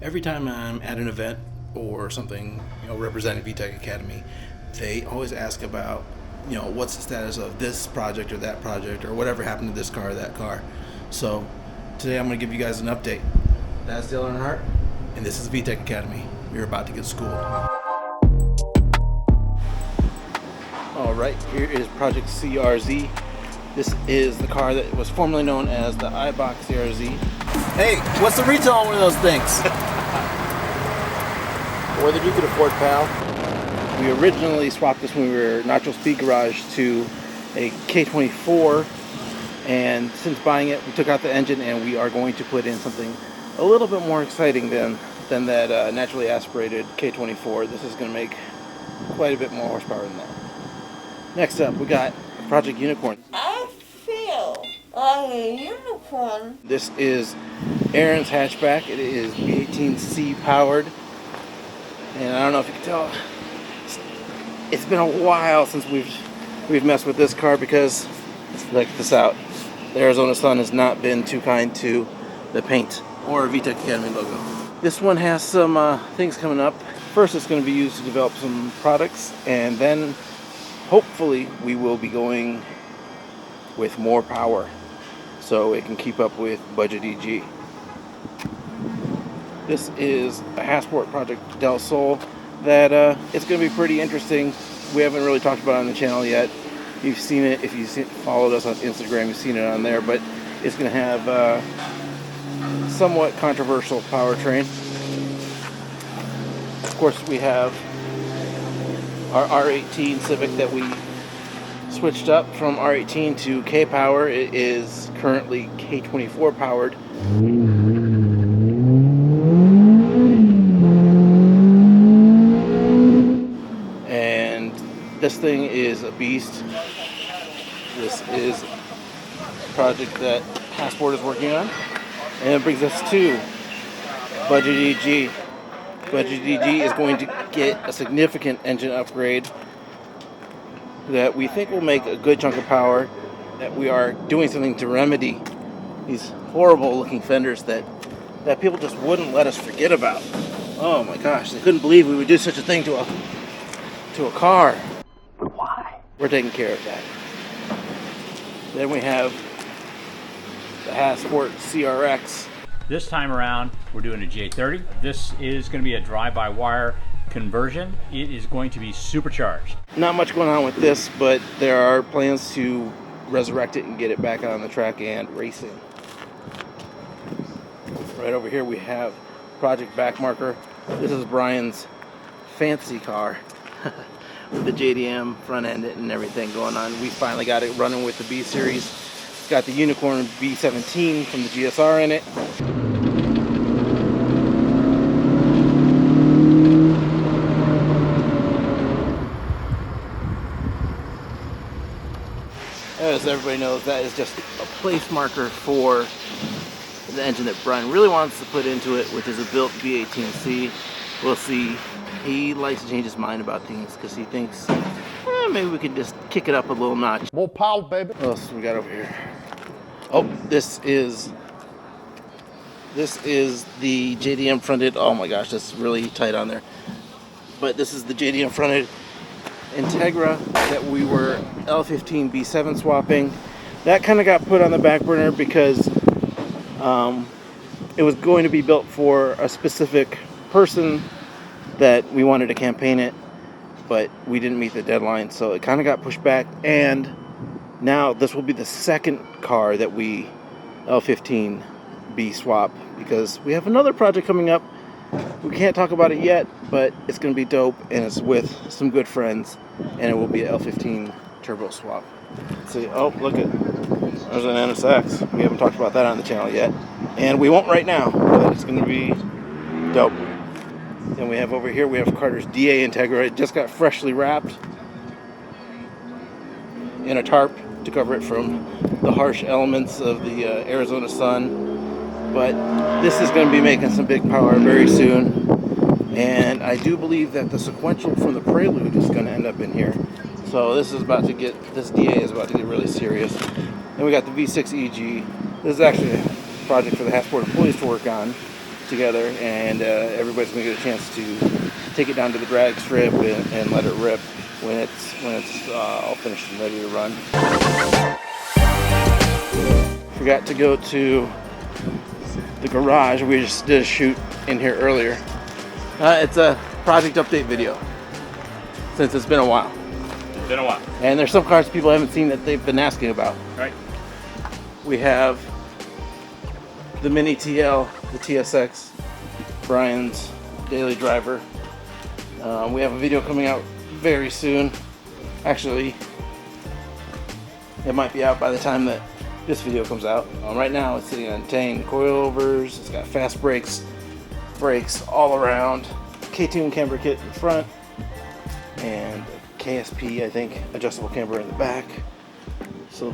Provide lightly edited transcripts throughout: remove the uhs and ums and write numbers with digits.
Every time I'm at an event or something, representing VTEC Academy, they always ask about, what's the status of this project or that project or whatever happened to this car or that car. So today I'm going to give you guys an update. That's Dale Earnhardt, and this is VTEC Academy. You're about to get schooled. All right, here is Project CRZ. This is the car that was formerly known as the iBox CRZ. Hey, what's the retail on one of those things? Whether you could afford, pal. We originally swapped this when we were Nacho Speed Garage to a K24, and since buying it, we took out the engine and we are going to put in something a little bit more exciting than that naturally aspirated K24. This is going to make quite a bit more horsepower than that. Next up, we got Project Unicorn. I feel like a unicorn. This is Aaron's hatchback. It is V18C powered. And I don't know if you can tell, it's been a while since we've messed with this car because, check this out, the Arizona sun has not been too kind to the paint or VTEC Academy logo. This one has some things coming up. First, it's going to be used to develop some products, and then hopefully we will be going with more power so it can keep up with budget EG. This is a Hasport Project Del Sol that it's going to be pretty interesting. We haven't really talked about it on the channel yet. You've seen it if you've followed us on Instagram. You've seen it on there, but it's going to have somewhat controversial powertrain. Of course, we have our R18 Civic that we switched up from R18 to K-Power. It is currently K24 powered. This thing is a beast. This is a project that Hasport is working on. And it brings us to Budget EG. Budget EG is going to get a significant engine upgrade that we think will make a good chunk of power, that we are doing something to remedy these horrible looking fenders that people just wouldn't let us forget about. Oh my gosh, they couldn't believe we would do such a thing to a car. We're taking care of that. Then we have the Hasport CRX. This time around, we're doing a J30. This is going to be a drive-by-wire conversion. It is going to be supercharged. Not much going on with this, but there are plans to resurrect it and get it back on the track and racing. Right over here we have Project Backmarker. This is Brian's fancy car. With the JDM front end and everything going on. We finally got it running with the B series. It's got the Unicorn B17 from the GSR in it. As everybody knows, that is just a place marker for the engine that Brian really wants to put into it, which is a built V18C. We'll see. He likes to change his mind about things because he thinks maybe we could just kick it up a little notch. More power, baby. What else we got over here? Oh, this is the JDM fronted. Oh my gosh, that's really tight on there. But this is the JDM fronted Integra that we were L15 B7 swapping. That kind of got put on the back burner because it was going to be built for a specific person that we wanted to campaign it, but we didn't meet the deadline, so it kind of got pushed back. And now this will be the second car that we L15B swap because we have another project coming up. We can't talk about it yet, but it's going to be dope, and it's with some good friends, and it will be an L15 turbo swap. Let's see. Oh, look at there's an NSX. We haven't talked about that on the channel yet, and we won't right now, but it's going to be dope. Then we have over here, we have Carter's DA Integra. It just got freshly wrapped in a tarp to cover it from the harsh elements of the Arizona sun. But this is going to be making some big power very soon. And I do believe that the sequential from the Prelude is going to end up in here. So this DA is about to get really serious. Then we got the V6 EG. This is actually a project for the Hasport employees to work on. together, and everybody's gonna get a chance to take it down to the drag strip and let it rip when it's all finished and ready to run. Forgot to go to the garage. We just did a shoot in here earlier. It's a project update video since it's been a while. It's been a while. And there's some cars people haven't seen that they've been asking about. Right. We have the Mini TL, the TSX, Brian's daily driver. We have a video coming out very soon. Actually, it might be out by the time that this video comes out. Right now it's sitting on 10 coilovers. It's got fast brakes all around, K-tune camber kit in front, and KSP, I think, adjustable camber in the back. So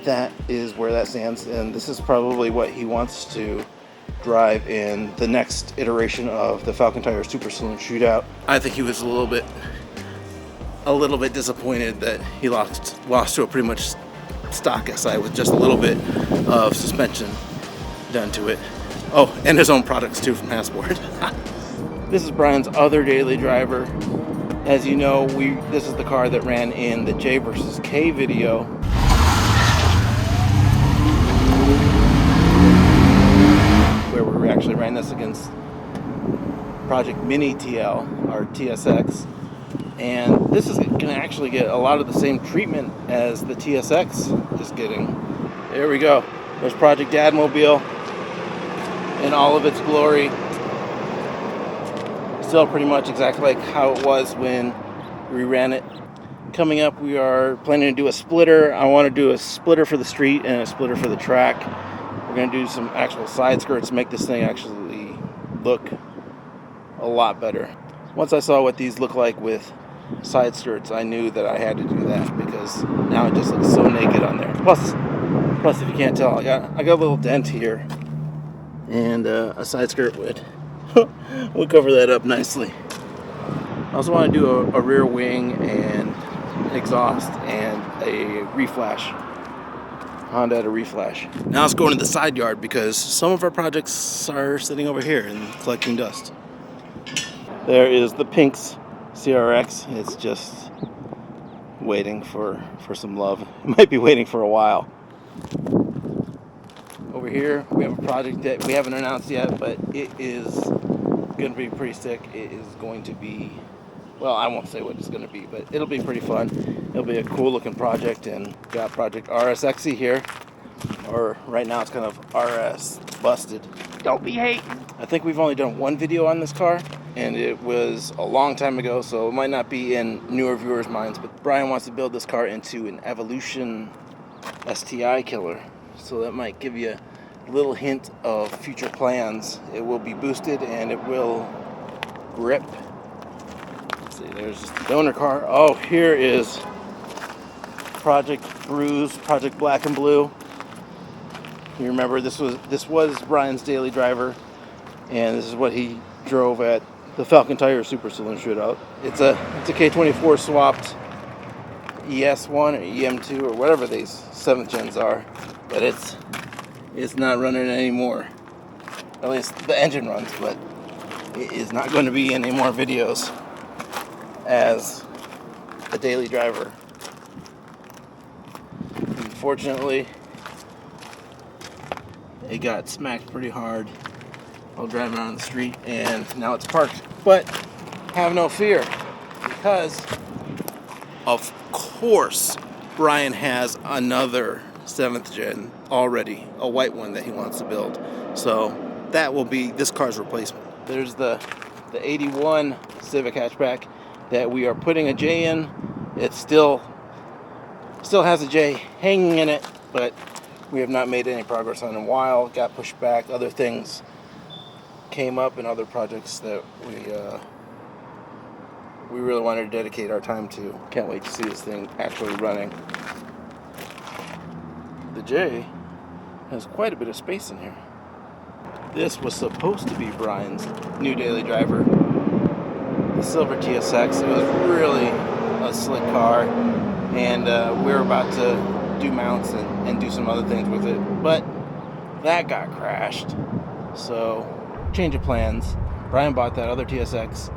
that is where that stands, and this is probably what he wants to drive in the next iteration of the Falcon Tire Super Saloon Shootout. I think he was a little bit disappointed that he lost to a pretty much stock SI with just a little bit of suspension done to it. Oh, and his own products too from Hassport. This is Brian's other daily driver. As you know, this is the car that ran in the J versus K video. Where we actually ran this against Project Mini TL, our TSX. And this is going to actually get a lot of the same treatment as the TSX is getting. There we go. There's Project Dadmobile in all of its glory. Still pretty much exactly like how it was when we ran it. Coming up, we are planning to do a splitter. I want to do a splitter for the street and a splitter for the track. We're going to do some actual side skirts to make this thing actually look a lot better. Once I saw what these look like with side skirts, I knew that I had to do that because now it just looks so naked on there. Plus if you can't tell, I got a little dent here, and a side skirt would cover that up nicely. I also want to do a rear wing and exhaust and a reflash. Honda had a reflash. Now let's go into the side yard because some of our projects are sitting over here and collecting dust. There is the Pink's CRX. It's just waiting for some love. It might be waiting for a while. Over here we have a project that we haven't announced yet, but it is going to be pretty sick. It is going to be, well, I won't say what it's going to be, but it'll be pretty fun. It'll be a cool looking project, and got Project RSXy here, or right now it's kind of RS Busted. Don't be hating. I think we've only done one video on this car, and it was a long time ago, so it might not be in newer viewers' minds, but Brian wants to build this car into an Evolution STI killer, so that might give you a little hint of future plans. It will be boosted and it will grip. Let's see, there's the donor car. Oh, here is Project Bruise, Project Black and Blue. You remember this was Brian's daily driver, and this is what he drove at the Falcon Tire Super Saloon Shootout. It's a K24 swapped ES1 or EM2 or whatever these 7th gens are, but it's not running anymore. At least the engine runs, but it is not going to be any more videos as a daily driver. Unfortunately, it got smacked pretty hard while driving on the street, and now it's parked. But have no fear, because of course Brian has another 7th gen already, a white one that he wants to build. So that will be this car's replacement. There's the 81 Civic hatchback that we are putting a J in. It still has a J hanging in it, but we have not made any progress on it in a while. It got pushed back. Other things came up in other projects that we really wanted to dedicate our time to. Can't wait to see this thing actually running. The J has quite a bit of space in here. This was supposed to be Brian's new daily driver, the silver TSX. It was really a slick car, and we were about to do mounts and do some other things with it, but that got crashed. So change of plans. Brian bought that other TSX,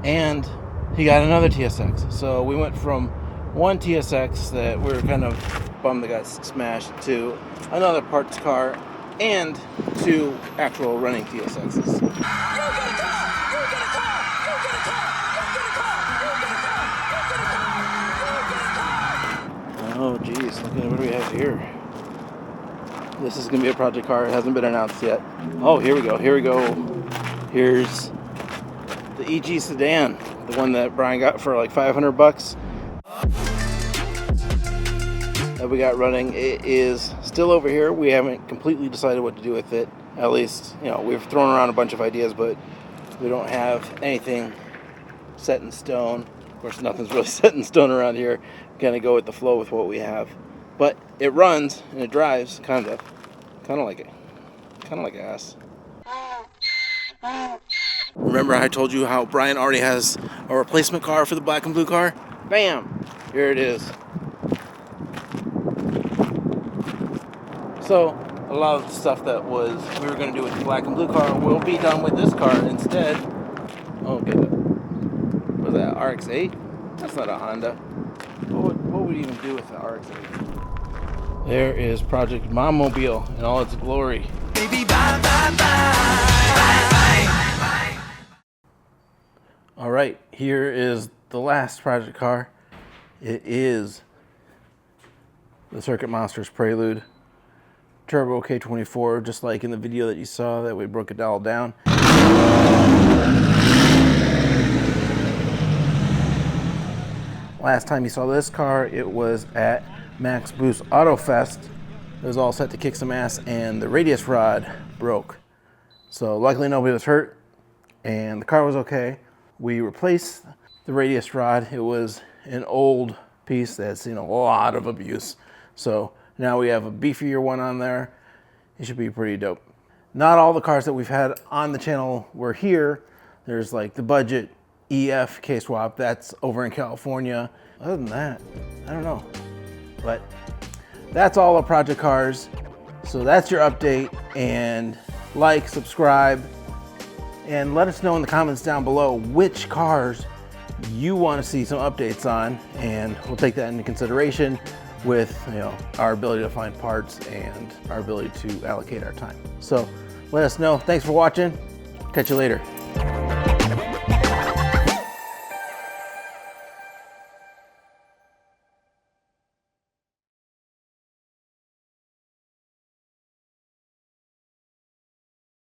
and he got another TSX. So we went from one TSX that we were kind of bummed that got smashed to another parts car and 2 actual running TSXs. Oh geez, look at what do we have here. This is gonna be a project car. It hasn't been announced yet. Oh, here we go. Here's the EG sedan, the one that Brian got for like $500 that we got running. It is still over here. We haven't completely decided what to do with it. At least, you know, we've thrown around a bunch of ideas, but we don't have anything set in stone. Of course, nothing's really set in stone around here. Kind of go with the flow with what we have. But it runs and it drives kind of like ass. Remember I told you how Brian already has a replacement car for the black and blue car? Bam! Here it is. So a lot of the stuff that we were going to do with the black and blue car will be done with this car instead. Oh, get it. Was that RX-8? That's not a Honda. What would you even do with the RX-8? There is Project Mommobile in all its glory. Baby, bye, bye, bye. Bye, bye, bye. All right, here is the last project car. It is the Circuit Monsters Prelude Turbo K24, just like in the video that you saw that we broke it all down. Last time you saw this car, it was at Max Boost Auto Fest. It was all set to kick some ass and the radius rod broke. So luckily nobody was hurt and the car was okay. We replaced the radius rod. It was an old piece that's seen a lot of abuse. So now we have a beefier one on there. It should be pretty dope. Not all the cars that we've had on the channel were here. There's like the budget EF K-Swap, that's over in California. Other than that, I don't know. But that's all the project cars. So that's your update, and like, subscribe, and let us know in the comments down below which cars you want to see some updates on, and we'll take that into consideration with, you know, our ability to find parts and our ability to allocate our time. So let us know. Thanks for watching. Catch you later.